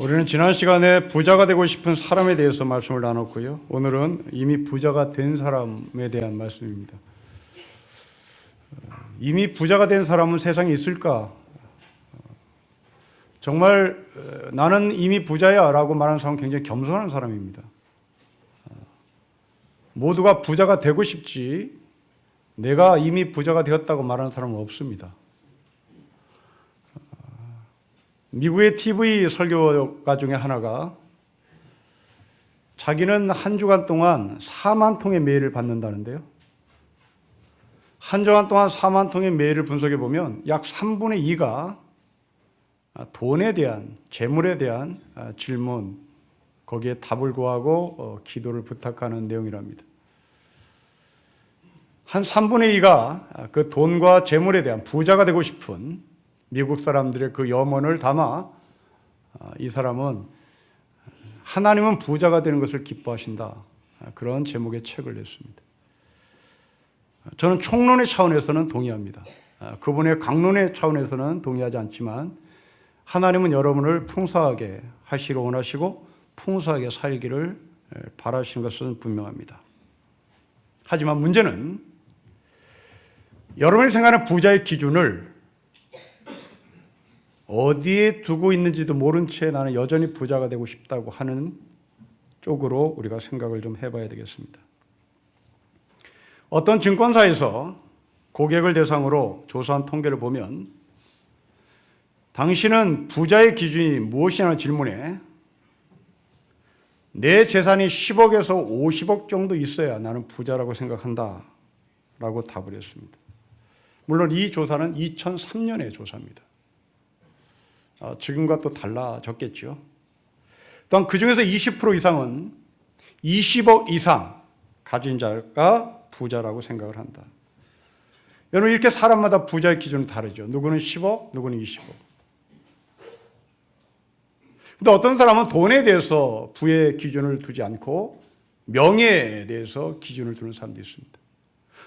우리는 지난 시간에 부자가 되고 싶은 사람에 대해서 말씀을 나눴고요. 오늘은 이미 부자가 된 사람에 대한 말씀입니다. 이미 부자가 된 사람은 세상에 있을까? 정말 나는 이미 부자야 라고 말하는 사람은 굉장히 겸손한 사람입니다. 모두가 부자가 되고 싶지 내가 이미 부자가 되었다고 말하는 사람은 없습니다. 미국의 TV 설교가 중에 하나가 자기는 한 주간 동안 4만 통의 메일을 받는다는데요. 한 주간 동안 4만 통의 메일을 분석해 보면 약 3분의 2가 돈에 대한, 재물에 대한 질문, 거기에 답을 구하고 기도를 부탁하는 내용이랍니다. 한 3분의 2가 그 돈과 재물에 대한 부자가 되고 싶은 미국 사람들의 그 염원을 담아 이 사람은 하나님은 부자가 되는 것을 기뻐하신다. 그런 제목의 책을 냈습니다. 저는 총론의 차원에서는 동의합니다. 그분의 강론의 차원에서는 동의하지 않지만 하나님은 여러분을 풍성하게 하시기를 원하시고 풍성하게 살기를 바라시는 것은 분명합니다. 하지만 문제는 여러분이 생각하는 부자의 기준을 어디에 두고 있는지도 모른 채 나는 여전히 부자가 되고 싶다고 하는 쪽으로 우리가 생각을 좀 해봐야 되겠습니다. 어떤 증권사에서 고객을 대상으로 조사한 통계를 보면 당신은 부자의 기준이 무엇이냐는 질문에 내 재산이 10억에서 50억 정도 있어야 나는 부자라고 생각한다 라고 답을 했습니다. 물론 이 조사는 2003년의 조사입니다. 지금과 또 달라졌겠죠. 또한 그 중에서 20% 이상은 20억 이상 가진 자가 부자라고 생각을 한다. 여러분 이렇게 사람마다 부자의 기준은 다르죠. 누구는 10억, 누구는 20억. 근데 어떤 사람은 돈에 대해서 부의 기준을 두지 않고 명예에 대해서 기준을 두는 사람도 있습니다.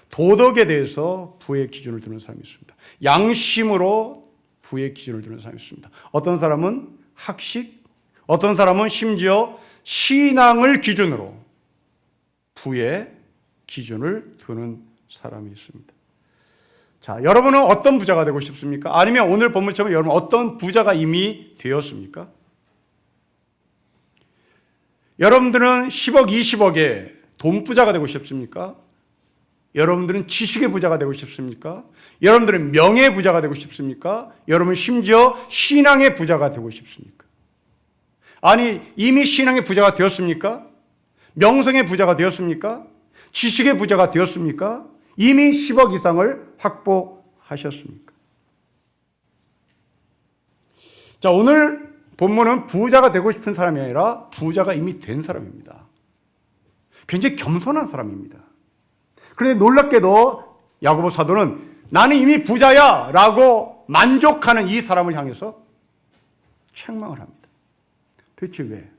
도덕에 대해서 부의 기준을 두는 사람이 있습니다. 양심으로 부의 기준을 두는 사람이 있습니다. 어떤 사람은 학식, 어떤 사람은 심지어 신앙을 기준으로 부의 기준을 두는 사람이 있습니다. 자, 여러분은 어떤 부자가 되고 싶습니까? 아니면 오늘 본문처럼 여러분 어떤 부자가 이미 되었습니까? 여러분들은 10억, 20억의 돈 부자가 되고 싶습니까? 여러분들은 지식의 부자가 되고 싶습니까? 여러분들은 명예의 부자가 되고 싶습니까? 여러분 심지어 신앙의 부자가 되고 싶습니까? 아니 이미 신앙의 부자가 되었습니까? 명성의 부자가 되었습니까? 지식의 부자가 되었습니까? 이미 10억 이상을 확보하셨습니까? 자, 오늘 본문은 부자가 되고 싶은 사람이 아니라 부자가 이미 된 사람입니다. 굉장히 겸손한 사람입니다. 그런데 놀랍게도 야고보 사도는 나는 이미 부자야 라고 만족하는 이 사람을 향해서 책망을 합니다. 도대체 왜?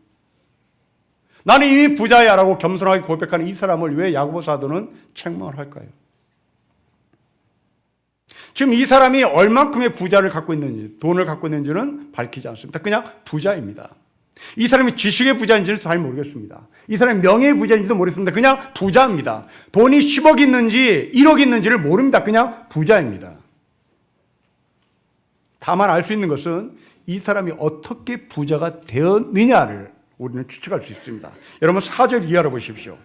나는 이미 부자야 라고 겸손하게 고백하는 이 사람을 왜 야고보 사도는 책망을 할까요? 지금 이 사람이 얼만큼의 부자를 갖고 있는지, 돈을 갖고 있는지는 밝히지 않습니다. 그냥 부자입니다. 이 사람이 지식의 부자인지는 잘 모르겠습니다. 이 사람이 명예의 부자인지도 모르겠습니다. 그냥 부자입니다. 돈이 10억 있는지 1억 있는지를 모릅니다. 그냥 부자입니다. 다만 알 수 있는 것은 이 사람이 어떻게 부자가 되었느냐를 우리는 추측할 수 있습니다. 여러분 4절 이하를 보십시오.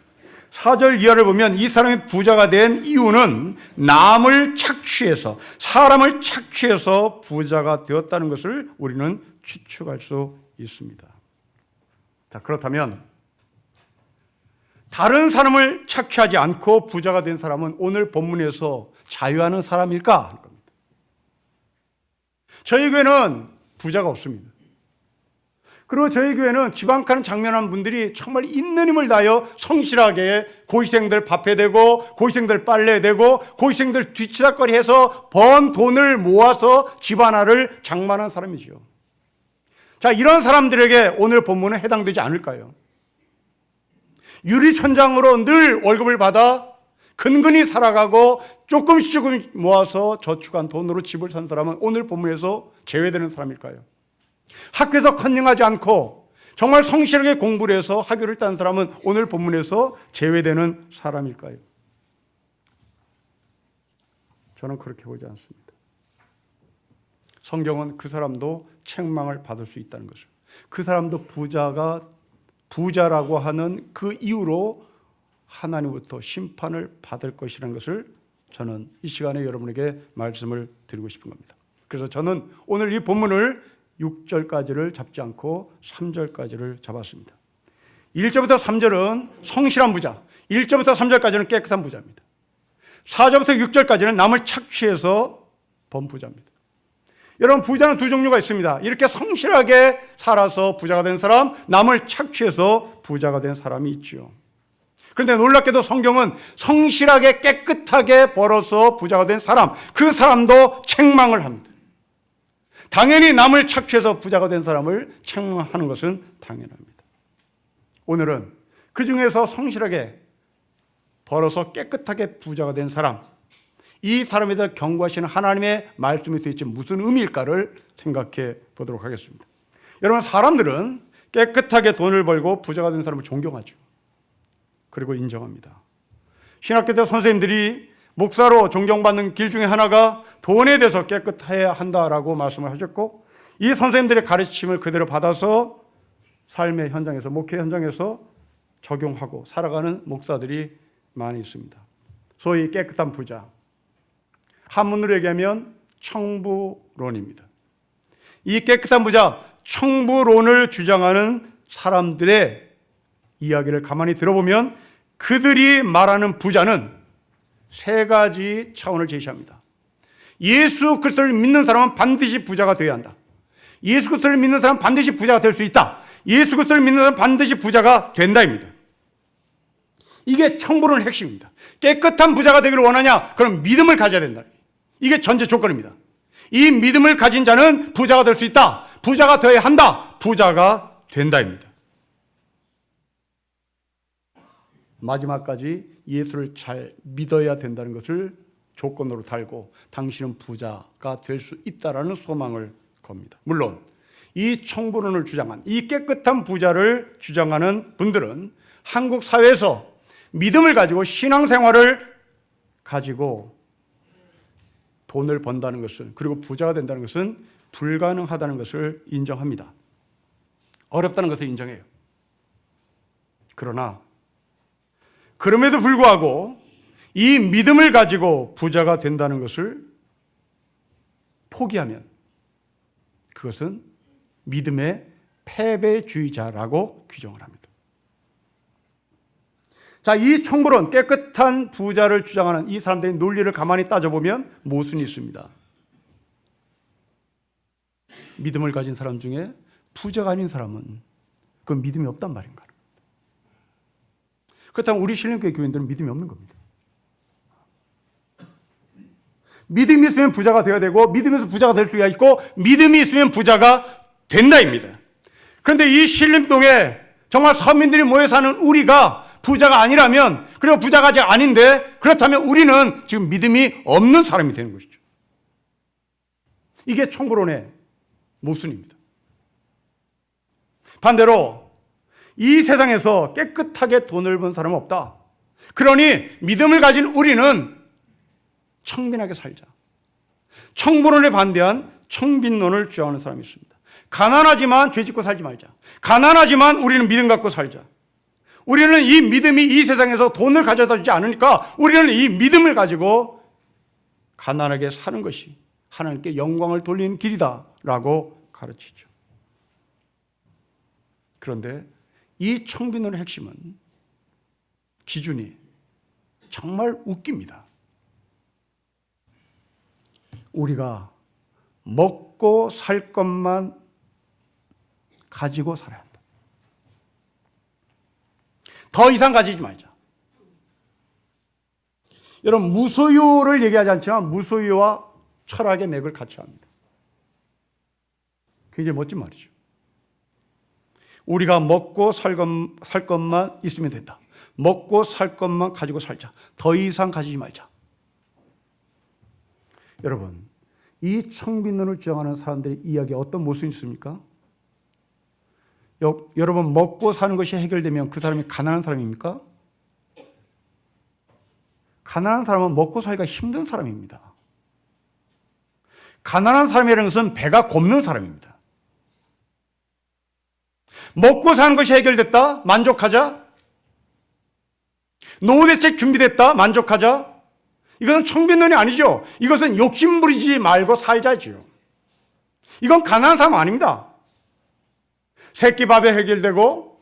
4절 이하를 보면 이 사람이 부자가 된 이유는 남을 착취해서, 사람을 착취해서 부자가 되었다는 것을 우리는 추측할 수 있습니다. 자, 그렇다면 다른 사람을 착취하지 않고 부자가 된 사람은 오늘 본문에서 자유하는 사람일까 하는 겁니다. 저희 교회는 부자가 없습니다. 그리고 저희 교회는 지방카는 장면한 분들이 정말 있는 힘을 다하여 성실하게 고시생들 밥해대고 고시생들 빨래대고 고시생들 뒤치다거리해서 번 돈을 모아서 집 하나를 장만한 사람이죠. 자, 이런 사람들에게 오늘 본문은 해당되지 않을까요? 유리천장으로 늘 월급을 받아 근근히 살아가고 조금씩 모아서 저축한 돈으로 집을 산 사람은 오늘 본문에서 제외되는 사람일까요? 학교에서 컨닝하지 않고 정말 성실하게 공부를 해서 학교를 딴 사람은 오늘 본문에서 제외되는 사람일까요? 저는 그렇게 보지 않습니다. 성경은 그 사람도 책망을 받을 수 있다는 것을, 그 사람도 부자라고 하는 그 이유로 하나님부터 심판을 받을 것이라는 것을 저는 이 시간에 여러분에게 말씀을 드리고 싶은 겁니다. 그래서 저는 오늘 이 본문을 6절까지를 잡지 않고 3절까지를 잡았습니다. 1절부터 3절은 성실한 부자, 1절부터 3절까지는 깨끗한 부자입니다. 4절부터 6절까지는 남을 착취해서 번 부자입니다. 여러분, 부자는 두 종류가 있습니다. 이렇게 성실하게 살아서 부자가 된 사람, 남을 착취해서 부자가 된 사람이 있죠. 그런데 놀랍게도 성경은 성실하게 깨끗하게 벌어서 부자가 된 사람, 그 사람도 책망을 합니다. 당연히 남을 착취해서 부자가 된 사람을 책망하는 것은 당연합니다. 오늘은 그 중에서 성실하게 벌어서 깨끗하게 부자가 된 사람, 이 사람에 대해 경고하시는 하나님의 말씀이 도대체 무슨 의미일까를 생각해 보도록 하겠습니다. 여러분, 사람들은 깨끗하게 돈을 벌고 부자가 된 사람을 존경하죠. 그리고 인정합니다. 신학교 때 선생님들이 목사로 존경받는 길 중에 하나가 돈에 대해서 깨끗해야 한다라고 말씀을 하셨고, 이 선생님들의 가르침을 그대로 받아서 삶의 현장에서, 목회 현장에서 적용하고 살아가는 목사들이 많이 있습니다. 소위 깨끗한 부자, 한문으로 얘기하면 청부론입니다. 이 깨끗한 부자, 청부론을 주장하는 사람들의 이야기를 가만히 들어보면 그들이 말하는 부자는 세 가지 차원을 제시합니다. 예수 그리스도를 믿는 사람은 반드시 부자가 되어야 한다. 예수 그리스도를 믿는 사람은 반드시 부자가 될 수 있다. 예수 그리스도를 믿는 사람은 반드시 부자가 된다입니다. 이게 청부론의 핵심입니다. 깨끗한 부자가 되기를 원하냐? 그럼 믿음을 가져야 된다. 이게 전제 조건입니다. 이 믿음을 가진 자는 부자가 될 수 있다. 부자가 되어야 한다. 부자가 된다입니다. 마지막까지 예수를 잘 믿어야 된다는 것을 조건으로 달고 당신은 부자가 될 수 있다라는 소망을 겁니다. 물론 이 청부론을 주장한, 이 깨끗한 부자를 주장하는 분들은 한국 사회에서 믿음을 가지고 신앙생활을 가지고 돈을 번다는 것은, 그리고 부자가 된다는 것은 불가능하다는 것을 인정합니다. 어렵다는 것을 인정해요. 그러나 그럼에도 불구하고 이 믿음을 가지고 부자가 된다는 것을 포기하면 그것은 믿음의 패배주의자라고 규정을 합니다. 자, 이 청부론, 깨끗한 부자를 주장하는 이 사람들의 논리를 가만히 따져보면 모순이 있습니다. 믿음을 가진 사람 중에 부자가 아닌 사람은 그 믿음이 없단 말인가? 그렇다면 우리 신령교회 교인들은 믿음이 없는 겁니다. 믿음이 있으면 부자가 되어야 되고, 믿음에서 부자가 될 수가 있고, 믿음이 있으면 부자가 된다입니다. 그런데 이 신림동에 정말 서민들이 모여 사는 우리가 부자가 아니라면, 그리고 부자가 아직 아닌데, 그렇다면 우리는 지금 믿음이 없는 사람이 되는 것이죠. 이게 청부론의 모순입니다. 반대로 이 세상에서 깨끗하게 돈을 번 사람은 없다. 그러니 믿음을 가진 우리는 청빈하게 살자. 청부론에 반대한 청빈론을 주장하는 사람이 있습니다. 가난하지만 죄 짓고 살지 말자. 가난하지만 우리는 믿음 갖고 살자. 우리는 이 믿음이 이 세상에서 돈을 가져다 주지 않으니까 우리는 이 믿음을 가지고 가난하게 사는 것이 하나님께 영광을 돌리는 길이다라고 가르치죠. 그런데 이 청빈론의 핵심은, 기준이 정말 웃깁니다. 우리가 먹고 살 것만 가지고 살아야 한다. 더 이상 가지지 말자. 여러분, 무소유를 얘기하지 않지만 무소유와 철학의 맥을 같이 합니다. 굉장히 멋진 말이죠. 우리가 먹고 살 것만 있으면 된다. 먹고 살 것만 가지고 살자. 더 이상 가지지 말자. 여러분, 이 청빈론을 주장하는 사람들의 이야기에 어떤 모순이 있습니까? 여러분, 먹고 사는 것이 해결되면 그 사람이 가난한 사람입니까? 가난한 사람은 먹고 살기가 힘든 사람입니다. 가난한 사람이라는 것은 배가 고픈 사람입니다. 먹고 사는 것이 해결됐다? 만족하자? 노후 대책 준비됐다? 만족하자? 이것은 청빈론이 아니죠. 이것은 욕심 부리지 말고 살자지요. 이건 가난한 사람 아닙니다. 새끼 밥이 해결되고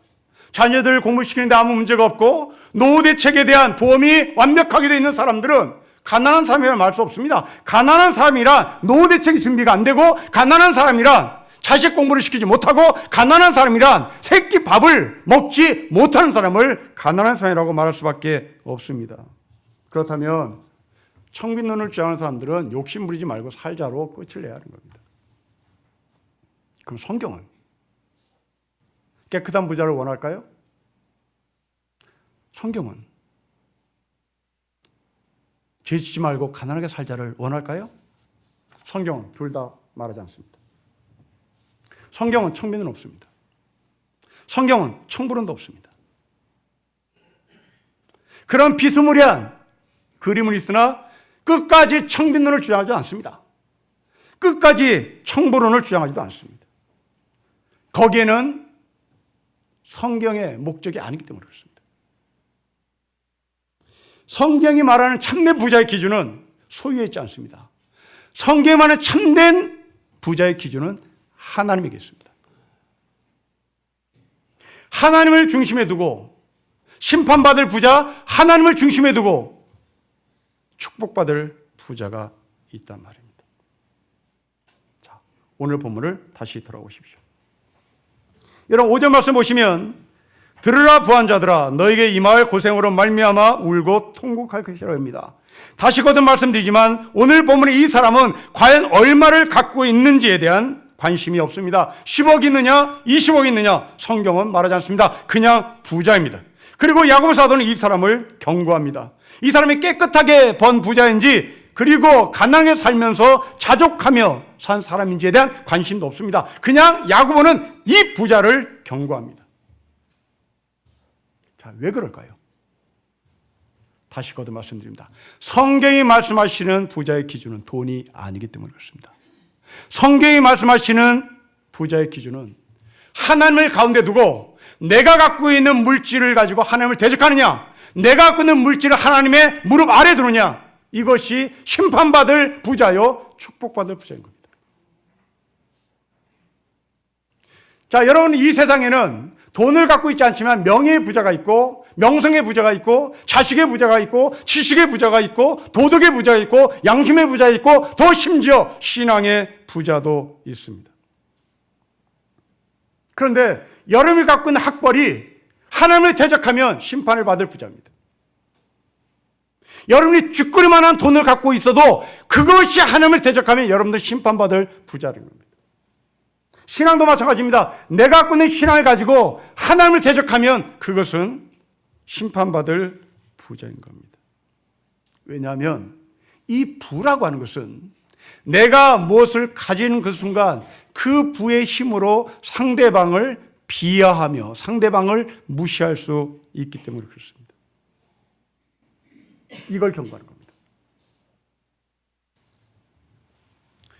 자녀들 공부시키는데 아무 문제가 없고 노후 대책에 대한 보험이 완벽하게 되어 있는 사람들은 가난한 사람이라는 말 수 없습니다. 가난한 사람이란 노후 대책이 준비가 안 되고, 가난한 사람이란 자식 공부를 시키지 못하고, 가난한 사람이란 새끼 밥을 먹지 못하는 사람을 가난한 사람이라고 말할 수밖에 없습니다. 그렇다면 청빈론을 주장하는 사람들은 욕심 부리지 말고 살자로 끝을 내야 하는 겁니다. 그럼 성경은 깨끗한 부자를 원할까요? 성경은 죄짓지 말고 가난하게 살자를 원할까요? 성경은 둘 다 말하지 않습니다. 성경은 청빈은 없습니다. 성경은 청불원도 없습니다. 그런 비스무리한 그림은 있으나 끝까지 청빈론을 주장하지 않습니다. 끝까지 청불원을 주장하지도 않습니다. 거기에는 성경의 목적이 아니기 때문에 그렇습니다. 성경이 말하는 참된 부자의 기준은 소유에 있지 않습니다. 성경이 말하는 참된 부자의 기준은 하나님에게 있습니다. 하나님을 중심에 두고 심판받을 부자, 하나님을 중심에 두고 축복받을 부자가 있단 말입니다. 자, 오늘 본문을 다시 돌아오십시오. 여러분 5절 말씀 보시면 들으라 부한자들아 너에게 이 마을 고생으로 말미암아 울고 통곡할 것이라 합니다. 다시 거듭 말씀드리지만 오늘 본문의 이 사람은 과연 얼마를 갖고 있는지에 대한 관심이 없습니다. 10억 있느냐 20억 있느냐 성경은 말하지 않습니다. 그냥 부자입니다. 그리고 야고보 사도는 이 사람을 경고합니다. 이 사람이 깨끗하게 번 부자인지 그리고 가난하게 살면서 자족하며 산 사람인지에 대한 관심도 없습니다. 그냥 야고보는 이 부자를 경고합니다. 자, 왜 그럴까요? 다시 거듭 말씀드립니다. 성경이 말씀하시는 부자의 기준은 돈이 아니기 때문에 그렇습니다. 성경이 말씀하시는 부자의 기준은 하나님을 가운데 두고 내가 갖고 있는 물질을 가지고 하나님을 대적하느냐, 내가 갖고 있는 물질을 하나님의 무릎 아래 두느냐, 이것이 심판받을 부자요 축복받을 부자인 겁니다. 자, 여러분 이 세상에는 돈을 갖고 있지 않지만 명예의 부자가 있고 명성의 부자가 있고 자식의 부자가 있고 지식의 부자가 있고 도덕의 부자가 있고 양심의 부자가 있고 더 심지어 신앙의 부자도 있습니다. 그런데 여러분이 갖고 있는 학벌이 하나님을 대적하면 심판을 받을 부자입니다. 여러분이 쥐꼬리만한 돈을 갖고 있어도 그것이 하나님을 대적하면 여러분들 심판받을 부자인 겁니다. 신앙도 마찬가지입니다. 내가 갖고 있는 신앙을 가지고 하나님을 대적하면 그것은 심판받을 부자인 겁니다. 왜냐하면 이 부라고 하는 것은 내가 무엇을 가지는 그 순간 그 부의 힘으로 상대방을 비하하며 상대방을 무시할 수 있기 때문에 그렇습니다. 이걸 경고하는 겁니다.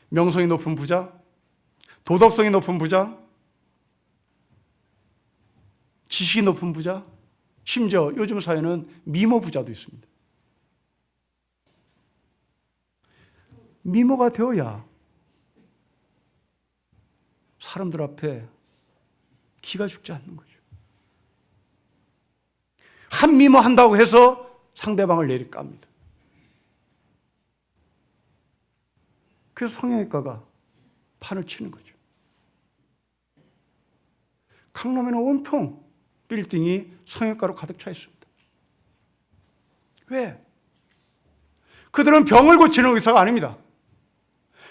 명성이 높은 부자, 도덕성이 높은 부자, 지식이 높은 부자, 심지어 요즘 사회는 미모 부자도 있습니다. 미모가 되어야 사람들 앞에 기가 죽지 않는 거죠. 한 미모 한다고 해서 상대방을 내리깝니다. 그래서 성형외과가 판을 치는 거죠. 강남에는 온통 빌딩이 성형외과로 가득 차 있습니다. 왜? 그들은 병을 고치는 의사가 아닙니다.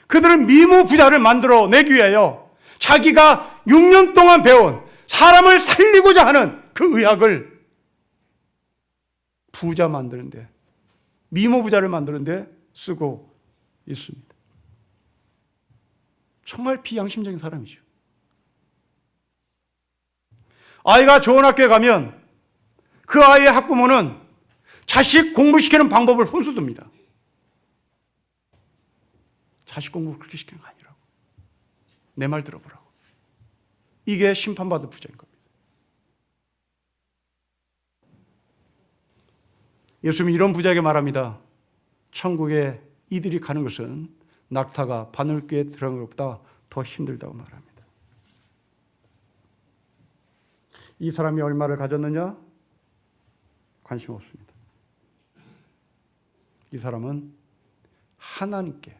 그들은 미모 부자를 만들어내기 위하여 자기가 6년 동안 배운 사람을 살리고자 하는 그 의학을 부자 만드는데, 미모 부자를 만드는데 쓰고 있습니다. 정말 비양심적인 사람이죠. 아이가 좋은 학교에 가면 그 아이의 학부모는 자식 공부시키는 방법을 훈수둡니다. 자식 공부 그렇게 시키는 거 아니라고. 내 말 들어보라고. 이게 심판받을 부자인 겁니다. 예수님이 이런 부자에게 말합니다. 천국에 이들이 가는 것은 낙타가 바늘귀에 들어간 것보다 더 힘들다고 말합니다. 이 사람이 얼마를 가졌느냐? 관심 없습니다. 이 사람은 하나님께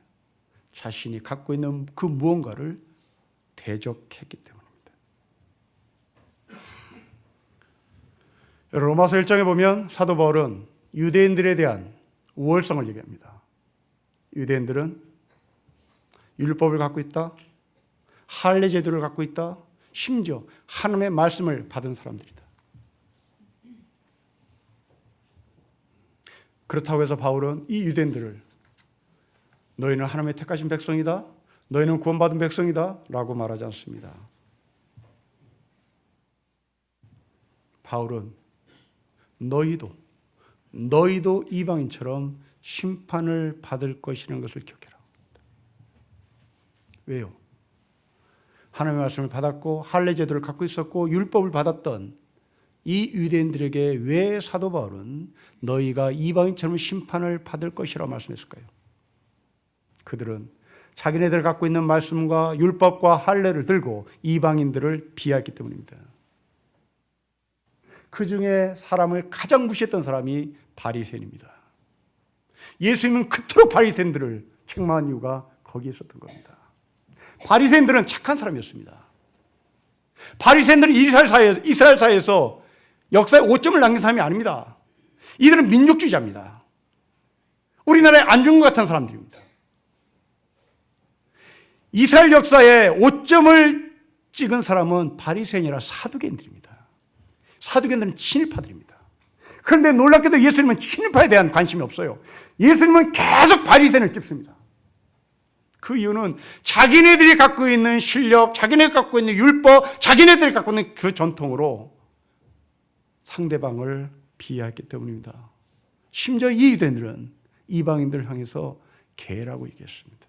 자신이 갖고 있는 그 무언가를 대적했기 때문입니다. 로마서 1장에 보면 사도 바울은 유대인들에 대한 우월성을 얘기합니다. 유대인들은 율법을 갖고 있다, 할례 제도를 갖고 있다, 심지어 하나님의 말씀을 받은 사람들이다. 그렇다고 해서 바울은 이 유대인들을 너희는 하나님의 택하신 백성이다, 너희는 구원받은 백성이다 라고 말하지 않습니다. 바울은 너희도 이방인처럼 심판을 받을 것이라는 것을 기억해라. 왜요? 하나님의 말씀을 받았고 할례 제도를 갖고 있었고 율법을 받았던 이 유대인들에게 왜 사도 바울은 너희가 이방인처럼 심판을 받을 것이라고 말씀했을까요? 그들은 자기네들 갖고 있는 말씀과 율법과 할례를 들고 이방인들을 비하했기 때문입니다. 그 중에 사람을 가장 무시했던 사람이 바리새인입니다. 예수님은 그토록 바리새인들을 책망한 이유가 거기에 있었던 겁니다. 바리새인들은 착한 사람이었습니다. 바리새인들은 이스라엘 사회에서 역사에 오점을 남긴 사람이 아닙니다. 이들은 민족주의자입니다. 우리나라의 안중근 같은 사람들입니다. 이스라엘 역사에 오점을 찍은 사람은 바리새인이라 사두개인들입니다. 사두개인들은 친일파들입니다. 그런데 놀랍게도 예수님은 친일파에 대한 관심이 없어요. 예수님은 계속 바리새인을 찝습니다. 그 이유는 자기네들이 갖고 있는 실력, 자기네들이 갖고 있는 율법, 자기네들이 갖고 있는 그 전통으로 상대방을 비하했기 때문입니다. 심지어 이 유대인들은 이방인들을 향해서 개라고 얘기했습니다.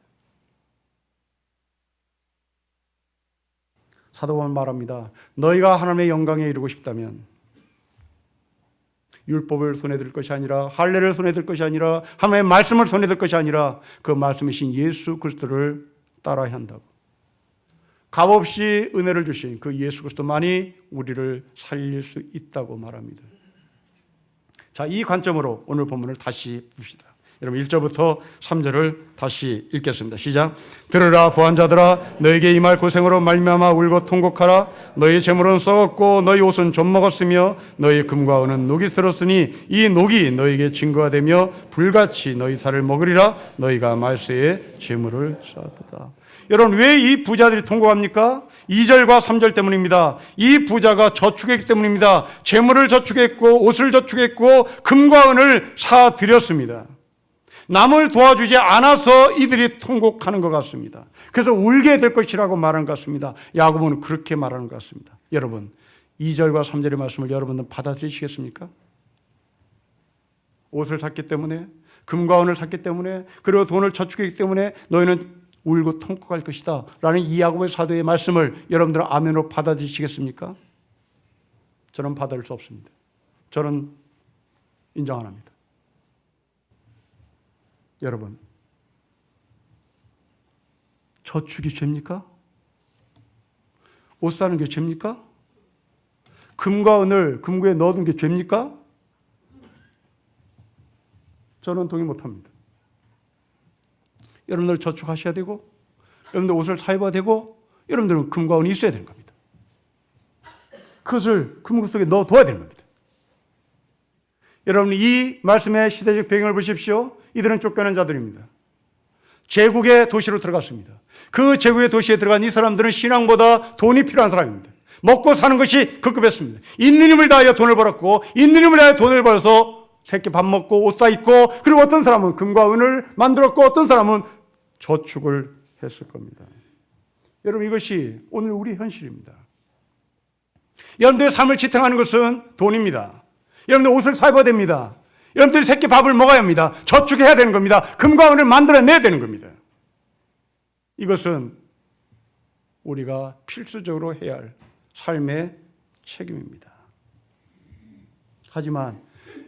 사도 바울은 말합니다. 너희가 하나님의 영광에 이르고 싶다면 율법을 손에 들 것이 아니라 할례를 손에 들 것이 아니라 하나님의 말씀을 손에 들 것이 아니라 그 말씀이신 예수 그리스도를 따라야 한다고. 값없이 은혜를 주신 그 예수 그리스도만이 우리를 살릴 수 있다고 말합니다. 자, 이 관점으로 오늘 본문을 다시 봅시다. 여러분 1절부터 3절을 다시 읽겠습니다. 시작. 들으라 부한자들아, 너에게 임할 고생으로 말미암아 울고 통곡하라. 너희 재물은 썩었고 너희 옷은 좀 먹었으며 너희 금과 은은 녹이 슬었으니 이 녹이 너희에게 증거가 되며 불같이 너희 살을 먹으리라. 너희가 말세에 재물을 쌓았도다. 여러분 왜 이 부자들이 통곡합니까? 2절과 3절 때문입니다. 이 부자가 저축했기 때문입니다. 재물을 저축했고 옷을 저축했고 금과 은을 사드렸습니다. 남을 도와주지 않아서 이들이 통곡하는 것 같습니다. 그래서 울게 될 것이라고 말하는 것 같습니다. 야고보는 그렇게 말하는 것 같습니다. 여러분 2절과 3절의 말씀을 여러분들 받아들이시겠습니까? 옷을 샀기 때문에, 금과 은을 샀기 때문에, 그리고 돈을 저축했기 때문에 너희는 울고 통곡할 것이다 라는 이 야고보의 사도의 말씀을 여러분들은 아멘으로 받아들이시겠습니까? 저는 받아들일 수 없습니다. 저는 인정 안 합니다. 여러분, 저축이 죄입니까? 옷 사는 게 죄입니까? 금과 은을 금고에 넣어둔 게 죄입니까? 저는 동의 못합니다. 여러분들 저축하셔야 되고, 여러분들 옷을 사 입어야 되고, 여러분들은 금과 은이 있어야 되는 겁니다. 그것을 금고 속에 넣어둬야 되는 겁니다. 여러분 이 말씀의 시대적 배경을 보십시오. 이들은 쫓겨난 자들입니다. 제국의 도시로 들어갔습니다. 그 제국의 도시에 들어간 이 사람들은 신앙보다 돈이 필요한 사람입니다. 먹고 사는 것이 급급했습니다. 있는 힘을 다하여 돈을 벌었고, 있는 힘을 다하여 돈을 벌어서 새끼 밥 먹고 옷 사 입고, 그리고 어떤 사람은 금과 은을 만들었고 어떤 사람은 저축을 했을 겁니다. 여러분 이것이 오늘 우리 현실입니다. 여러분들의 삶을 지탱하는 것은 돈입니다. 여러분들 옷을 사입어야 됩니다. 여러분들이 새끼 밥을 먹어야 합니다. 저축해야 되는 겁니다. 금과 은을 만들어내야 되는 겁니다. 이것은 우리가 필수적으로 해야 할 삶의 책임입니다. 하지만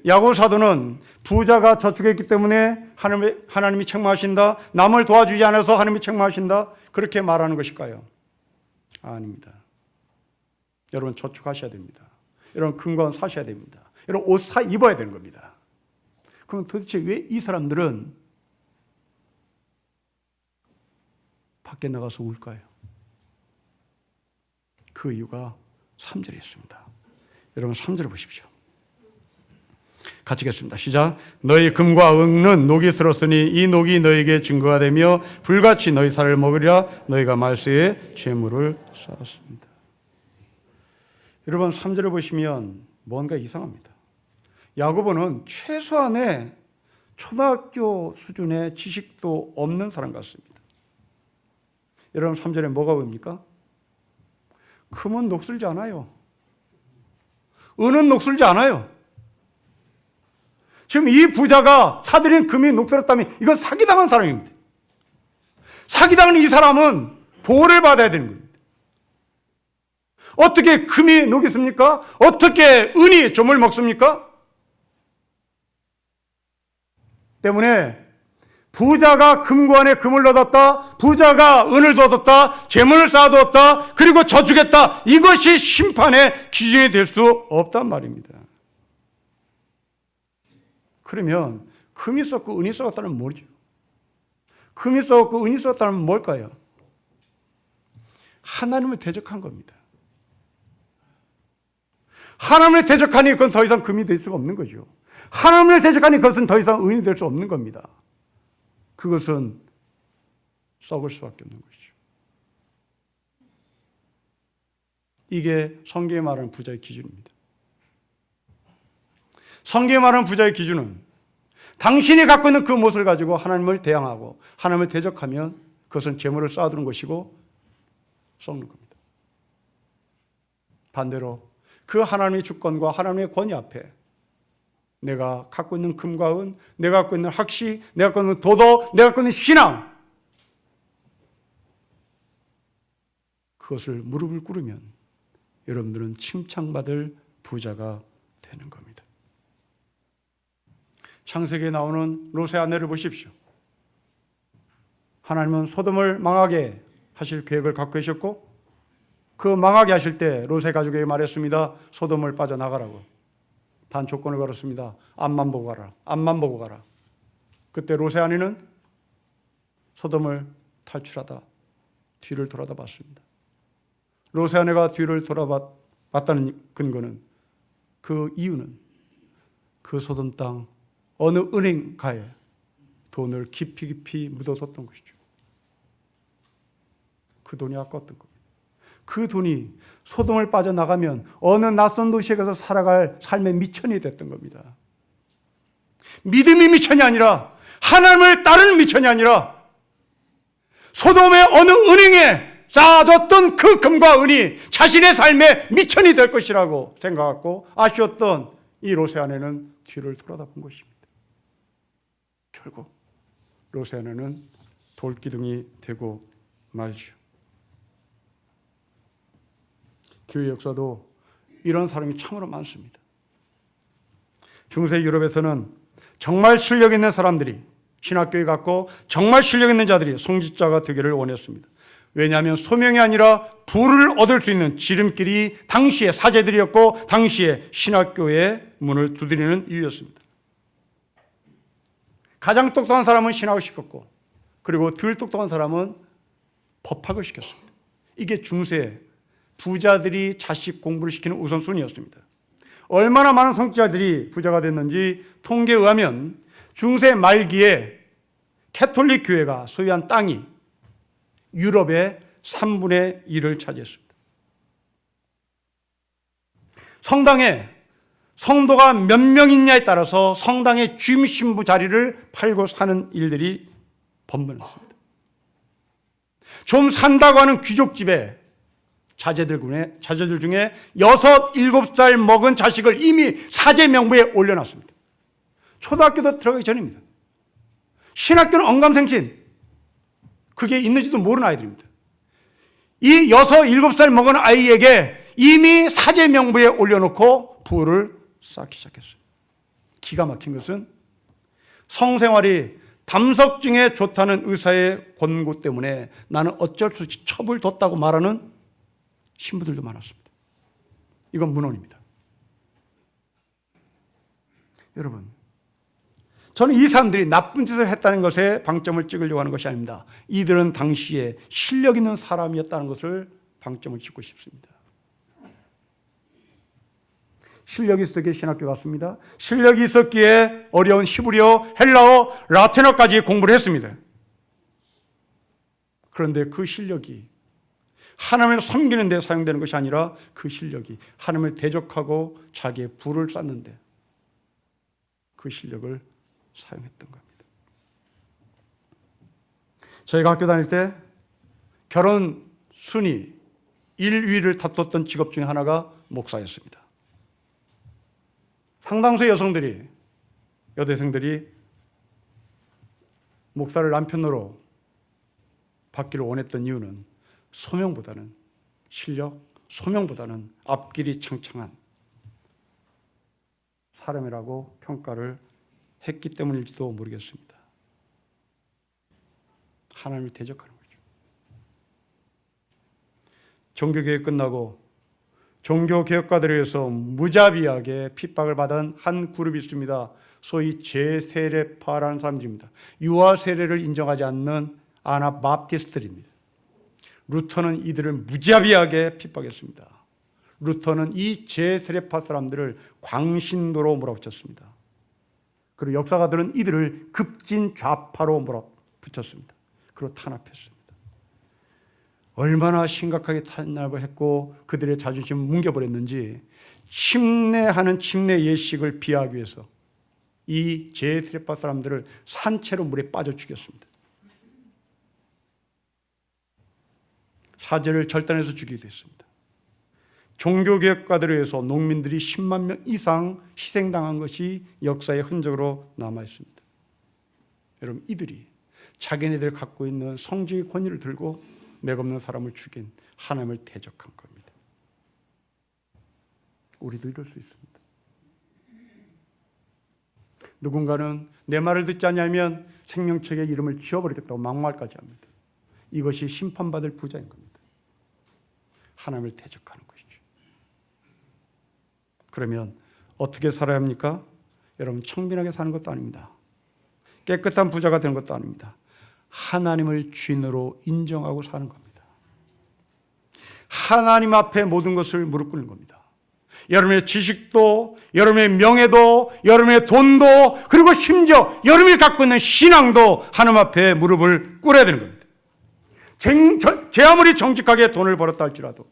야고보 사도는 부자가 저축했기 때문에 하나님이 책망하신다, 남을 도와주지 않아서 하나님이 책망하신다, 그렇게 말하는 것일까요? 아닙니다. 여러분 저축하셔야 됩니다. 여러분 금과 은 사셔야 됩니다. 여러분 옷 사 입어야 되는 겁니다. 그럼 도대체 왜 이 사람들은 밖에 나가서 울까요? 그 이유가 3절에 있습니다. 여러분 3절을 보십시오. 같이 읽겠습니다. 시작. 너희 금과 은은 녹이 슬었으니 이 녹이 너희에게 증거가 되며 불같이 너희 살을 먹으리라. 너희가 말세에 재물을 쌓았습니다. 여러분 3절을 보시면 뭔가 이상합니다. 야고보는 최소한의 초등학교 수준의 지식도 없는 사람 같습니다. 여러분 3절에 뭐가 보입니까? 금은 녹슬지 않아요. 은은 녹슬지 않아요. 지금 이 부자가 사들인 금이 녹슬었다면 이건 사기당한 사람입니다. 사기당한 이 사람은 보호를 받아야 되는 겁니다. 어떻게 금이 녹겠습니까? 어떻게 은이 점을 먹습니까? 때문에 부자가 금고 안에 금을 넣었다, 부자가 은을 뒀다, 재물을 쌓아두었다, 그리고 저축했다, 이것이 심판의 기준이 될 수 없단 말입니다. 그러면 금이 썩고 은이 썩었다는 뭐죠? 금이 썩고 은이 썩었다는 뭘까요? 하나님을 대적한 겁니다. 하나님을 대적하니 그건 더 이상 금이 될 수가 없는 거죠. 하나님을 대적하니 그것은 더 이상 은이 될 수 없는 겁니다. 그것은 썩을 수밖에 없는 것이죠. 이게 성경에 말하는 부자의 기준입니다. 성경에 말하는 부자의 기준은 당신이 갖고 있는 그 못을 가지고 하나님을 대항하고 하나님을 대적하면 그것은 재물을 쌓아두는 것이고 썩는 겁니다. 반대로 그 하나님의 주권과 하나님의 권위 앞에 내가 갖고 있는 금과 은, 내가 갖고 있는 학식, 내가 갖고 있는 도덕, 내가 갖고 있는 신앙, 그것을 무릎을 꿇으면 여러분들은 칭찬받을 부자가 되는 겁니다. 창세기에 나오는 롯의 아내를 보십시오. 하나님은 소돔을 망하게 하실 계획을 갖고 계셨고 그 망하게 하실 때 롯의 가족에게 말했습니다. 소돔을 빠져나가라고. 단 조건을 걸었습니다. 앞만 보고 가라. 앞만 보고 가라. 그때 롯의 아내는 소돔을 탈출하다 뒤를 돌아다 봤습니다. 롯의 아내가 뒤를 돌아봤다는 근거는, 그 이유는 그 소돔 땅 어느 은행가에 돈을 깊이 묻어뒀던 것이죠. 그 돈이 아까웠던 겁니다. 그 돈이 소돔을 빠져나가면 어느 낯선 도시에 가서 살아갈 삶의 미천이 됐던 겁니다. 믿음이 미천이 아니라, 하나님을 따르는 미천이 아니라 소돔의 어느 은행에 쌓아뒀던 그 금과 은이 자신의 삶의 미천이 될 것이라고 생각하고 아쉬웠던 이 롯의 아내는 뒤를 돌아다 본 것입니다. 결국 롯의 아내는 돌기둥이 되고 말죠. 교회 역사도 이런 사람이 참으로 많습니다. 중세 유럽에서는 정말 실력 있는 사람들이, 신학교에 갔고 정말 실력 있는 자들이 성직자가 되기를 원했습니다. 왜냐하면 소명이 아니라 부를 얻을 수 있는 지름길이 당시의 사제들이었고 당시의 신학교의 문을 두드리는 이유였습니다. 가장 똑똑한 사람은 신학을 시켰고 그리고 덜 똑똑한 사람은 법학을 시켰습니다. 이게 중세 부자들이 자식 공부를 시키는 우선순위였습니다. 얼마나 많은 성직자들이 부자가 됐는지 통계에 의하면 중세 말기에 캐톨릭 교회가 소유한 땅이 유럽의 3분의 1을 차지했습니다. 성당에 성도가 몇 명 있냐에 따라서 성당의 주임 신부 자리를 팔고 사는 일들이 번번했습니다. 좀 산다고 하는 귀족집에 자제들 중에 6, 7살 먹은 자식을 이미 사제명부에 올려놨습니다. 초등학교도 들어가기 전입니다. 신학교는 언감생심. 그게 있는지도 모르는 아이들입니다. 이 6, 7살 먹은 아이에게 이미 사제명부에 올려놓고 부를 쌓기 시작했습니다. 기가 막힌 것은 성생활이 담석증에 좋다는 의사의 권고 때문에 나는 어쩔 수 없이 첩을 뒀다고 말하는 신부들도 많았습니다. 이건 문헌입니다. 여러분, 저는 이 사람들이 나쁜 짓을 했다는 것에 방점을 찍으려고 하는 것이 아닙니다. 이들은 당시에 실력 있는 사람이었다는 것을 방점을 찍고 싶습니다. 실력이 있었기에 신학교 갔습니다. 실력이 있었기에 어려운 히브리어, 헬라어, 라틴어까지 공부를 했습니다. 그런데 그 실력이 하나님을 섬기는 데 사용되는 것이 아니라 그 실력이 하나님을 대적하고 자기의 부를 쌓는데 그 실력을 사용했던 겁니다. 저희가 학교 다닐 때 결혼 순위 1위를 다퉜던 직업 중에 하나가 목사였습니다. 상당수의 여대생들이 목사를 남편으로 받기를 원했던 이유는 소명보다는 실력, 소명보다는 앞길이 창창한 사람이라고 평가를 했기 때문일지도 모르겠습니다. 하나님을 대적하는 거죠. 종교개혁 끝나고 종교개혁가들에 의해서 무자비하게 핍박을 받은 한 그룹이 있습니다. 소위 제세례파라는 사람들입니다. 유아 세례를 인정하지 않는 아나바프티스트들입니다. 루터는 이들을 무자비하게 핍박했습니다. 루터는 이 제세례파 사람들을 광신도로 몰아붙였습니다. 그리고 역사가들은 이들을 급진 좌파로 몰아붙였습니다. 그리고 탄압했습니다. 얼마나 심각하게 탄압을 했고 그들의 자존심을 뭉개버렸는지 침례하는 침례 예식을 비하하기 위해서 이 제세례파 사람들을 산채로 물에 빠져 죽였습니다. 사제를 절단해서 죽이기도 했습니다. 종교개혁가들에 의해서 농민들이 10만 명 이상 희생당한 것이 역사의 흔적으로 남아있습니다. 여러분, 이들이 자기네들 갖고 있는 성직의 권위를 들고 맥없는 사람을 죽인 하나님을 대적한 겁니다. 우리도 이럴 수 있습니다. 누군가는 내 말을 듣지 않으면 생명책에 이름을 지워버리겠다고 막말까지 합니다. 이것이 심판받을 부자인 겁니다. 하나님을 대적하는 것이죠. 그러면 어떻게 살아야 합니까? 여러분, 청빈하게 사는 것도 아닙니다. 깨끗한 부자가 되는 것도 아닙니다. 하나님을 주인으로 인정하고 사는 겁니다. 하나님 앞에 모든 것을 무릎 꿇는 겁니다. 여러분의 지식도, 여러분의 명예도, 여러분의 돈도, 그리고 심지어 여러분이 갖고 있는 신앙도 하나님 앞에 무릎을 꿇어야 되는 겁니다. 제 아무리 정직하게 돈을 벌었다 할지라도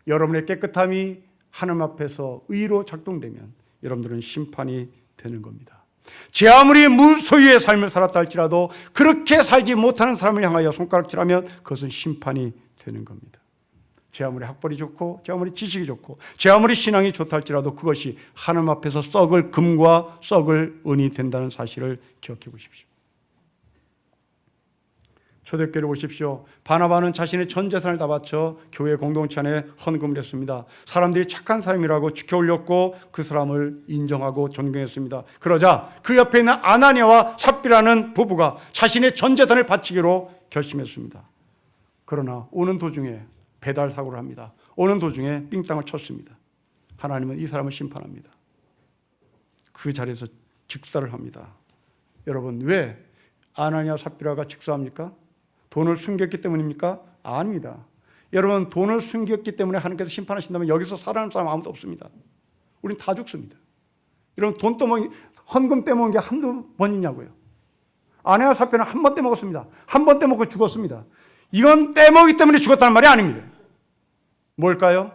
여러분의 깨끗함이 하나님 앞에서 의로 작동되면 여러분들은 심판이 되는 겁니다. 제 아무리 무소유의 삶을 살았다 할지라도 그렇게 살지 못하는 사람을 향하여 손가락질하면 그것은 심판이 되는 겁니다. 제 아무리 학벌이 좋고 제 아무리 지식이 좋고 제 아무리 신앙이 좋다 할지라도 그것이 하나님 앞에서 썩을 금과 썩을 은이 된다는 사실을 기억해 보십시오. 초대교회를 보십시오. 바나바는 자신의 전 재산을 다 바쳐 교회 공동체 안에 헌금을 했습니다. 사람들이 착한 사람이라고 지켜올렸고 그 사람을 인정하고 존경했습니다. 그러자 그 옆에 있는 아나니아와 삽비라는 부부가 자신의 전 재산을 바치기로 결심했습니다. 그러나 오는 도중에 배달 사고를 합니다. 오는 도중에 삥땅을 쳤습니다. 하나님은 이 사람을 심판합니다. 그 자리에서 직사를 합니다. 여러분, 왜 아나니아 삽비라가 직사합니까? 돈을 숨겼기 때문입니까? 아닙니다. 여러분, 돈을 숨겼기 때문에 하나님께서 심판하신다면 여기서 살아남는 사람 아무도 없습니다. 우린 다 죽습니다. 여러분, 돈 떠먹이, 헌금 떼먹은 게 한두 번이냐고요. 아내와 삽비는 한 번 떼먹었습니다. 한 번 떼먹고 죽었습니다. 이건 떼먹기 때문에 죽었다는 말이 아닙니다. 뭘까요?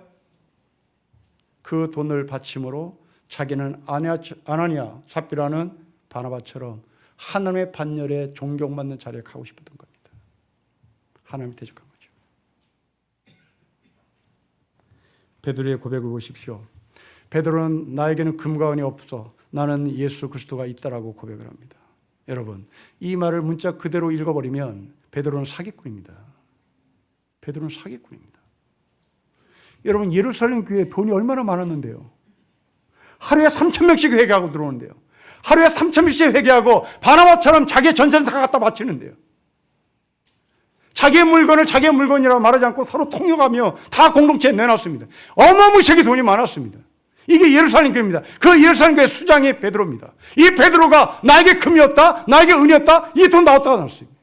그 돈을 바침으로 자기는 아나니아 삽비라는 바나바처럼 하나님의 반열에 존경받는 자리에 가고 싶었던 겁니다. 하나님을 대적한 거죠. 베드로의 고백을 보십시오. 베드로는 나에게는 금과 은이 없어 나는 예수 그리스도가 있다라고 고백을 합니다. 여러분, 이 말을 문자 그대로 읽어버리면 베드로는 사기꾼입니다. 베드로는 사기꾼입니다. 여러분, 예루살렘 교회에 돈이 얼마나 많았는데요. 하루에 3,000명씩 회개하고 들어오는데요. 하루에 3,000명씩 회개하고 바나바처럼 자기의 전생사 갖다 바치는데요. 자기의 물건을 자기의 물건이라고 말하지 않고 서로 통역하며 다 공동체에 내놨습니다. 어마무시하게 돈이 많았습니다. 이게 예루살렘 교회입니다. 그 예루살렘 교회 수장이 베드로입니다. 이 베드로가 나에게 금이었다, 나에게 은이었다, 이 돈 나왔다가 나왔습니다.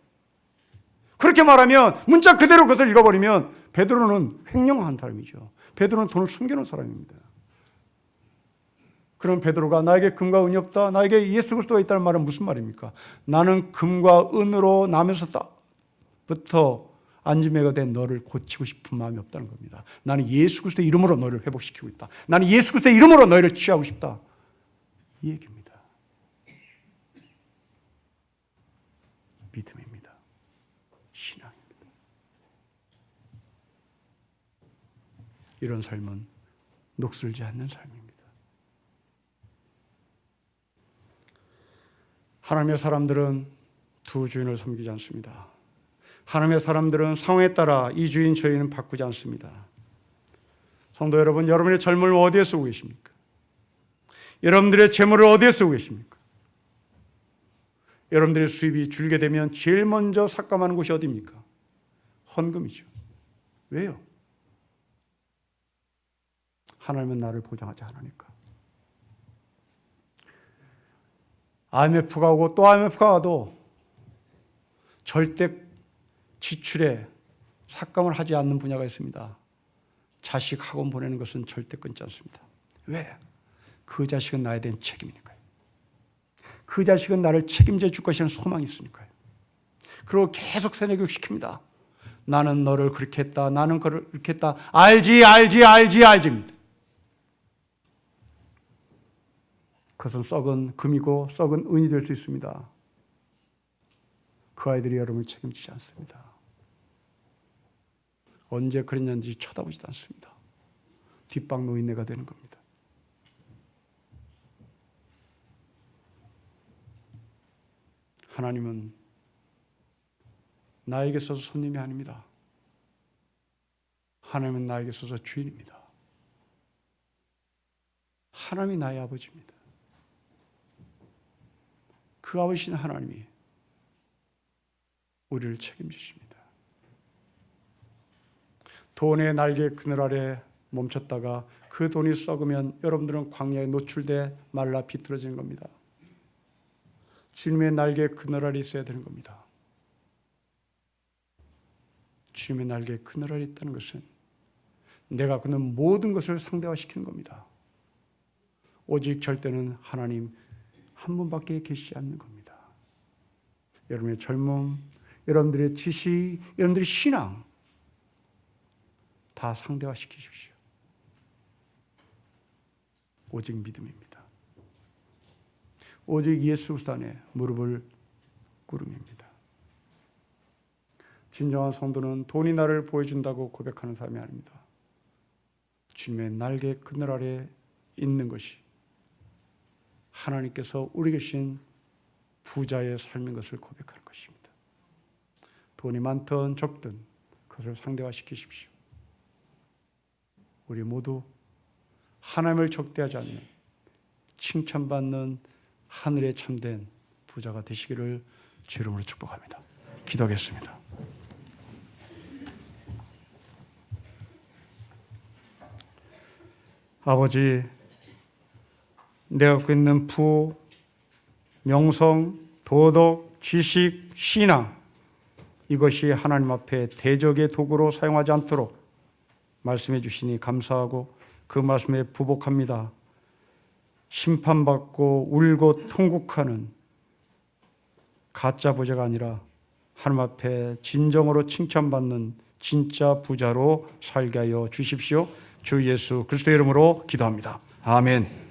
그렇게 말하면 문자 그대로 그것을 읽어버리면 베드로는 횡령한 사람이죠. 베드로는 돈을 숨겨놓은 사람입니다. 그럼 베드로가 나에게 금과 은이 없다, 나에게 예수 그리스도가 있다는 말은 무슨 말입니까? 나는 금과 은으로 나면서부터 안지매가 된 너를 고치고 싶은 마음이 없다는 겁니다. 나는 예수 그리스도의 이름으로 너를 회복시키고 있다. 나는 예수 그리스도의 이름으로 너희를 취하고 싶다. 이 얘기입니다. 믿음입니다. 신앙입니다. 이런 삶은 녹슬지 않는 삶입니다. 하나님의 사람들은 두 주인을 섬기지 않습니다. 하나님의 사람들은 상황에 따라 이 주인 저 주인은 바꾸지 않습니다. 성도 여러분, 여러분의 젊음을 어디에 쓰고 계십니까? 여러분들의 재물을 어디에 쓰고 계십니까? 여러분들의 수입이 줄게 되면 제일 먼저 삭감하는 곳이 어디입니까? 헌금이죠. 왜요? 하나님은 나를 보장하지 않으니까. IMF가 오고 또 IMF가 와도 절대 지출에 삭감을 하지 않는 분야가 있습니다. 자식 학원 보내는 것은 절대 끊지 않습니다. 왜? 그 자식은 나에 대한 책임이니까요. 그 자식은 나를 책임져 줄 것이라는 소망이 있으니까요. 그리고 계속 세뇌교육 시킵니다. 나는 너를 그렇게 했다. 나는 그렇게 했다. 알지입니다. 그것은 썩은 금이고 썩은 은이 될 수 있습니다. 그 아이들이 여러분을 책임지지 않습니다. 언제 그랬는지 쳐다보지도 않습니다. 뒷방 노인네가 되는 겁니다. 하나님은 나에게 있어서 손님이 아닙니다. 하나님은 나에게 있어서 주인입니다. 하나님이 나의 아버지입니다. 그 아버지신 하나님이 우리를 책임지십니다. 돈의 날개 그늘 아래 멈췄다가 그 돈이 썩으면 여러분들은 광야에 노출돼 말라 비틀어지는 겁니다. 주님의 날개 그늘 아래 있어야 되는 겁니다. 주님의 날개 그늘 아래 있다는 것은 내가 그는 모든 것을 상대화시키는 겁니다. 오직 절대는 하나님 한 분밖에 계시지 않는 겁니다. 여러분의 젊음, 여러분들의 지식, 여러분들의 신앙 다 상대화시키십시오. 오직 믿음입니다. 오직 예수 그리스도 안에 무릎을 꿇음입니다. 진정한 성도는 돈이 나를 보여준다고 고백하는 사람이 아닙니다. 주님의 날개 그늘 아래 있는 것이 하나님께서 우리 계신 부자의 삶인 것을 고백하는 것입니다. 돈이 많든 적든 그것을 상대화시키십시오. 우리 모두 하나님을 적대하지 않는 칭찬받는 하늘에 참된 부자가 되시기를 주 이름으로 축복합니다. 기도하겠습니다. 아버지, 내가 갖고 있는 부, 명성, 도덕, 지식, 신앙 이것이 하나님 앞에 대적의 도구로 사용하지 않도록 말씀해 주시니 감사하고 그 말씀에 부복합니다. 심판받고 울고 통곡하는 가짜 부자가 아니라 하나님 앞에 진정으로 칭찬받는 진짜 부자로 살게 하여 주십시오. 주 예수 그리스도의 이름으로 기도합니다. 아멘.